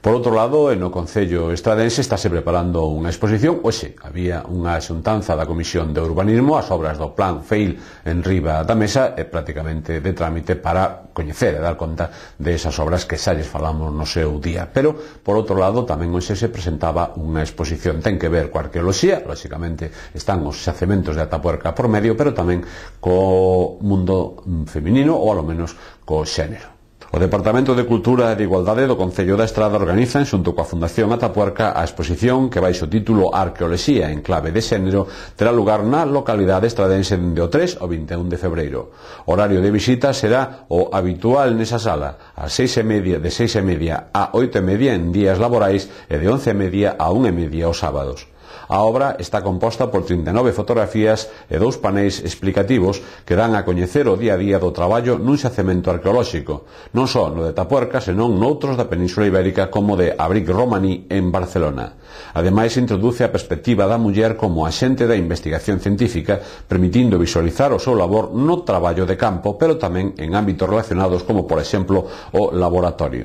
Por outro lado, no Concello Estradense estáse preparando unha exposición. Hoxe había unha xuntanza da Comisión de Urbanismo, as obras do Plan FEIL en riba da mesa, e prácticamente de trámite para coñecer e dar conta desas obras que xa lles falamos no seu día. Pero, por outro lado, tamén hoxe se presentaba unha exposición. Ten que ver coa arqueoloxía, lóxicamente están os xacementos de Atapuerca por medio, pero tamén co mundo feminino, ou alo menos co xénero. O Departamento de Cultura e de Igualdade do Concello da Estrada organizan, xunto coa Fundación Atapuerca, a exposición que baixo o título Arqueoloxía en clave de xénero terá lugar na localidade estradense dende o 3 ao 21 de febreiro. O horario de visita será o habitual nesa sala, ás 6:30, de 6:30 a 8:30 en días laborais e de 11:30 a 1:30 os sábados. A obra está composta por 39 fotografías e 2 paneis explicativos que dan a coñecer o día a día do traballo nun xacemento arqueolóxico, non só no de Atapuerca, senón noutros da Península Ibérica como de Abric Romaní en Barcelona. Ademais, introduce a perspectiva da muller como axente da investigación científica, permitindo visualizar o seu labor no traballo de campo, pero tamén en ámbitos relacionados como, por exemplo, o laboratorio.